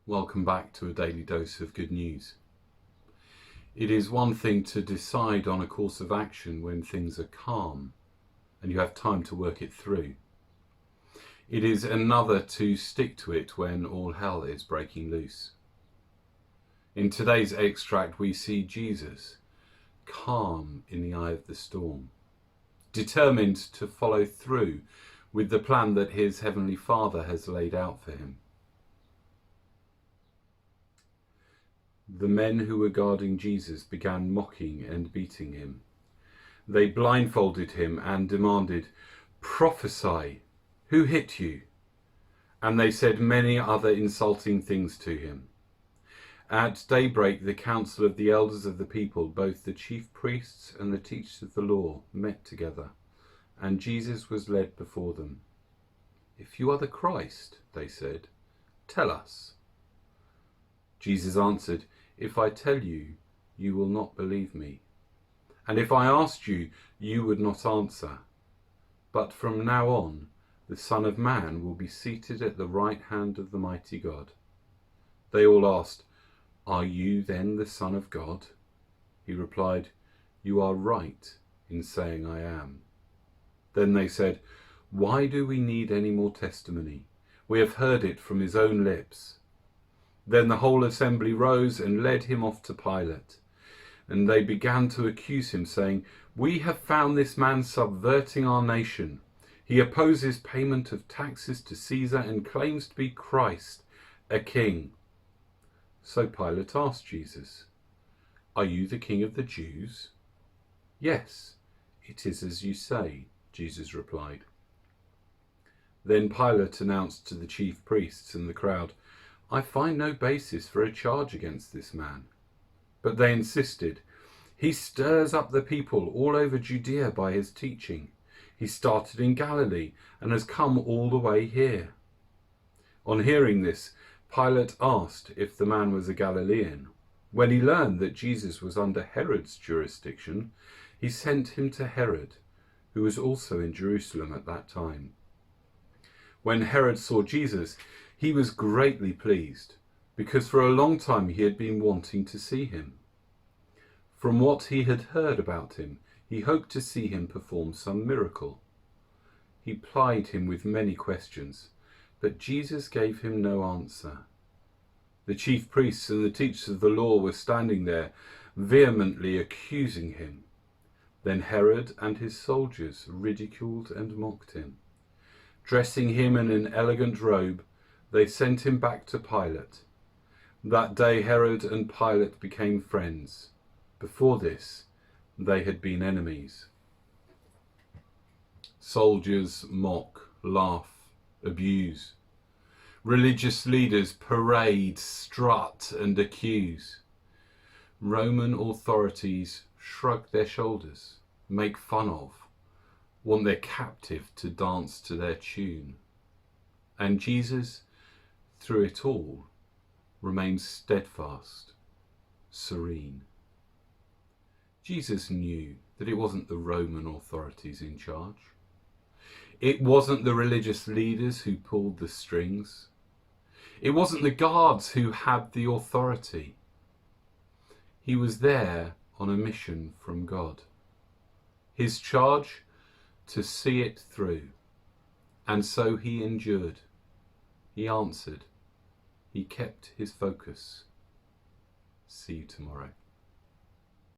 Welcome back to a daily dose of good news. It is one thing to decide on a course of action when things are calm and you have time to work it through. It is another to stick to it when all hell is breaking loose. In today's extract, we see Jesus calm in the eye of the storm, determined to follow through with the plan that his Heavenly Father has laid out for him. The men who were guarding Jesus began mocking and beating him. They blindfolded him and demanded, "Prophesy, who hit you?" And they said many other insulting things to him. At daybreak, the council of the elders of the people, both the chief priests and the teachers of the law, met together, and Jesus was led before them. "If you are the Christ," they said, "tell us." Jesus answered, "If I tell you, you will not believe me. And if I asked you, you would not answer. But from now on, the Son of Man will be seated at the right hand of the mighty God." They all asked, "Are you then the Son of God?" He replied, "You are right in saying I am." Then they said, "Why do we need any more testimony? We have heard it from his own lips." Then the whole assembly rose and led him off to Pilate. And they began to accuse him, saying, "We have found this man subverting our nation. He opposes payment of taxes to Caesar and claims to be Christ, a king." So Pilate asked Jesus, "Are you the king of the Jews?" "Yes, it is as you say," Jesus replied. Then Pilate announced to the chief priests and the crowd, "I find no basis for a charge against this man." But they insisted, "He stirs up the people all over Judea by his teaching. He started in Galilee and has come all the way here." On hearing this, Pilate asked if the man was a Galilean. When he learned that Jesus was under Herod's jurisdiction, he sent him to Herod, who was also in Jerusalem at that time. When Herod saw Jesus, he was greatly pleased, because for a long time he had been wanting to see him. From what he had heard about him, he hoped to see him perform some miracle. He plied him with many questions, but Jesus gave him no answer. The chief priests and the teachers of the law were standing there, vehemently accusing him. Then Herod and his soldiers ridiculed and mocked him. Dressing him in an elegant robe, they sent him back to Pilate. That day Herod and Pilate became friends. Before this, they had been enemies. Soldiers mock, laugh, abuse. Religious leaders parade, strut, and accuse. Roman authorities shrug their shoulders, make fun of, want their captive to dance to their tune. And Jesus, through it all, remains steadfast, serene. Jesus knew that it wasn't the Roman authorities in charge. It wasn't the religious leaders who pulled the strings. It wasn't the guards who had the authority. He was there on a mission from God. His charge, to see it through. And so he endured. He answered. He kept his focus. See you tomorrow.